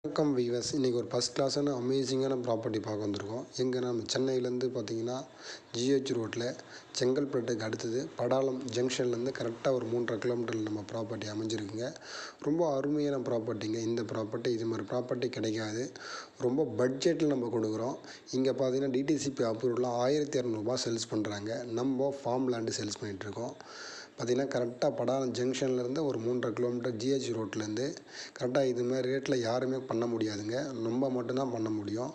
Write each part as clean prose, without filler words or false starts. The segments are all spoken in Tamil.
வணக்கம் வீவர்ஸ். இன்றைக்கி ஒரு ஃபஸ்ட் கிளாஸான அமேசிங்கான ப்ராப்பர்ட்டி பார்க்க வந்திருக்கோம். எங்கே நம்ம சென்னையிலேருந்து பார்த்தீங்கன்னா ஜிஹெச் ரோட்டில் செங்கல்பட்டுக்கு அடுத்தது படாலம் ஜங்ஷன்லேருந்து கரெக்டாக ஒரு 3.5 கிலோமீட்டரில் நம்ம ப்ராப்பர்ட்டி அமைஞ்சிருக்குங்க. ரொம்ப அருமையான ப்ராப்பர்ட்டிங்க. இந்த ப்ராப்பர்ட்டி இது மாதிரி ப்ராப்பர்ட்டி கிடைக்காது. ரொம்ப பட்ஜெட்டில் நம்ம கொடுக்குறோம். இங்கே பார்த்தீங்கன்னா டிடிசிபி அப்ரூவலில் 1200 சேல்ஸ் பண்ணுறாங்க. நம்ம ஃபார்ம் லேண்டு சேல்ஸ் பண்ணிகிட்ருக்கோம். பார்த்திங்கன்னா கரெக்டாக படாலம் ஜங்ஷன்லேருந்து ஒரு 3.5 கிலோமீட்டர் ஜிஹெச் ரோட்லேருந்து கரெக்டாக இதுமாதிரி ரேட்டில் யாருமே பண்ண முடியாதுங்க. நம்ம மட்டும்தான் பண்ண முடியும்.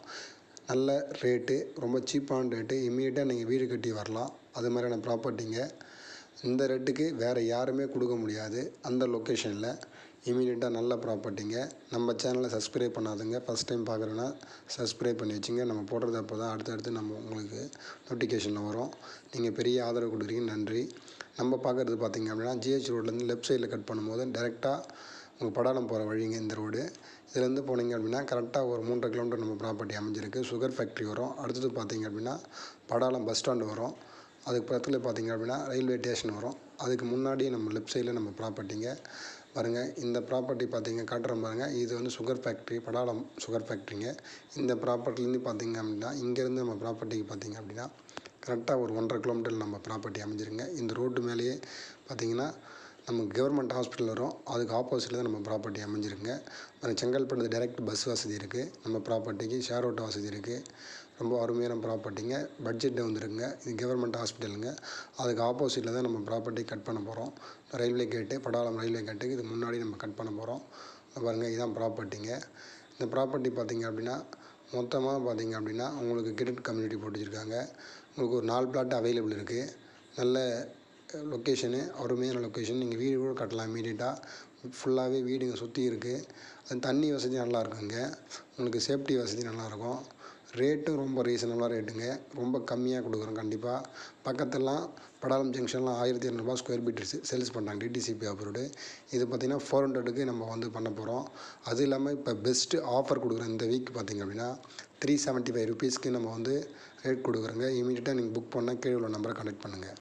நல்ல ரேட்டு, ரொம்ப சீப்பான ரேட்டு. இம்மீடியட்டாக நீங்கள் வீடு கட்டி வரலாம். அது மாதிரியான ப்ராப்பர்ட்டிங்க. இந்த ரேட்டுக்கு வேறு யாருமே கொடுக்க முடியாது. அந்த லொக்கேஷனில் இமீடியட்டாக நல்ல ப்ராப்பர்ட்டிங்க. நம்ம சேனலை சப்ஸ்கிரைப் பண்ணாதுங்க. ஃபஸ்ட் டைம் பார்க்குறேன்னா சப்ஸ்கிரைப் பண்ணி வச்சுங்க. நம்ம போடுறது அப்போ தான் அடுத்தடுத்து நம்ம உங்களுக்கு நோட்டிஃபிகேஷனில் வரும். நீங்கள் பெரிய ஆதரவு கொடுக்குறீங்க, நன்றி. நம்ம பார்க்குறது பார்த்திங்க அப்படின்னா ஜிஹெச் ரோட்லேருந்து லெஃப்ட் சைடில் கட் பண்ணும்போது டேரெக்டாக உங்கள் படாலம் போகிற வழிங்க இந்த ரோடு. இதுலேருந்து போனீங்க அப்படின்னா கரெக்டாக ஒரு 3.5 கிலோமீட்டர் நம்ம ப்ராப்பர்ட்டி அமைஞ்சிருக்கு. சுகர் ஃபேக்ட்ரி வரும். அடுத்தது பார்த்திங்க அப்படின்னா படாலம் பஸ் ஸ்டாண்டு வரும். அதுக்கு பக்கத்தில் பார்த்திங்க அப்படின்னா ரயில்வே ஸ்டேஷன் வரும். அதுக்கு முன்னாடி நம்ம லெஃப்ட் சைடில் நம்ம ப்ராப்பர்ட்டிங்க பாருங்கள். இந்த ப்ராப்பர்ட்டி பார்த்திங்க காட்டுறோம் பாருங்கள். இது வந்து சுகர் ஃபேக்ட்ரி, படாலம் சுகர் ஃபேக்ட்ரிங்க. இந்த ப்ராப்பர்ட்டிலேருந்து பார்த்திங்க அப்படின்னா இங்கேருந்து நம்ம ப்ராப்பர்ட்டிக்கு பார்த்திங்க அப்படின்னா கரெக்டாக ஒரு 1.5 கிலோமீட்டரில் நம்ம ப்ராப்பர்ட்டி அமைஞ்சிருங்க. இந்த ரோட்டு மேலேயே பார்த்திங்கன்னா நம்ம கவர்மெண்ட் ஹாஸ்பிட்டல் வரும். அதுக்கு ஆப்போசிட்டில் தான் நம்ம ப்ராப்பர்ட்டி அமைஞ்சிருக்குங்க. செங்கல்பட்டு டைரக்ட் பஸ் வசதி இருக்குது. நம்ம ப்ராப்பர்ட்டிக்கு ஷேர் ஆட்டோ வசதி இருக்குது. ரொம்ப அருமையான ப்ராப்பர்ட்டிங்க. பட்ஜெட்டில் வந்துருக்குங்க. இது கவர்மெண்ட் ஹாஸ்பிட்டலுங்க. அதுக்கு ஆப்போசிட்டில் தான் நம்ம ப்ராப்பர்ட்டி கட் பண்ண போகிறோம். ரயில்வே கேட்டு, படாலம் ரயில்வே கேட்டுக்கு இது முன்னாடி நம்ம கட் பண்ண போகிறோம். பாருங்கள், இதுதான் ப்ராப்பர்ட்டிங்க. இந்த ப்ராப்பர்ட்டி பார்த்திங்க அப்படின்னா மொத்தமாக பார்த்திங்க அப்படின்னா உங்களுக்கு கிரெடிட் கம்யூனிட்டி போட்டு வச்சுருக்காங்க. உங்களுக்கு ஒரு 4 பிளாட் அவைலபிள் இருக்குது. நல்ல லொக்கேஷனு, அருமையான லொக்கேஷன். நீங்கள் வீடு கூட கட்டலாம் இமீடியட்டாக. ஃபுல்லாகவே வீடுங்க சுற்றி இருக்குது. அது தண்ணி வசதி நல்லா இருக்குங்க. உங்களுக்கு சேஃப்டி வசதி நல்லாயிருக்கும். ரேட்டும் ரொம்ப ரீசனபிளாக ரேட்டுங்க. ரொம்ப கம்மியாக கொடுக்குறோம் கண்டிப்பாக. பக்கத்துலலாம் படாலம் ஜங்ஷன்லாம் 1200 ஸ்கொயர் ஃபீட் சேல்ஸ் பண்ணுறாங்க டிடிசிபி அப்ரூவ்டு. இது பார்த்திங்கன்னா 400க்கு நம்ம வந்து பண்ண போகிறோம். அது இல்லாமல் இப்போ பெஸ்ட்டு ஆஃபர் கொடுக்குறோம் இந்த வீக் பார்த்திங்க அப்படின்னா 375 ருபீஸ்க்கு நம்ம வந்து ரேட் கொடுக்குறோங்க. இமீடியட்டாக நீங்கள் புக் பண்ணால் கீழே உள்ள நம்பரை கான்டெக்ட் பண்ணுங்கள்.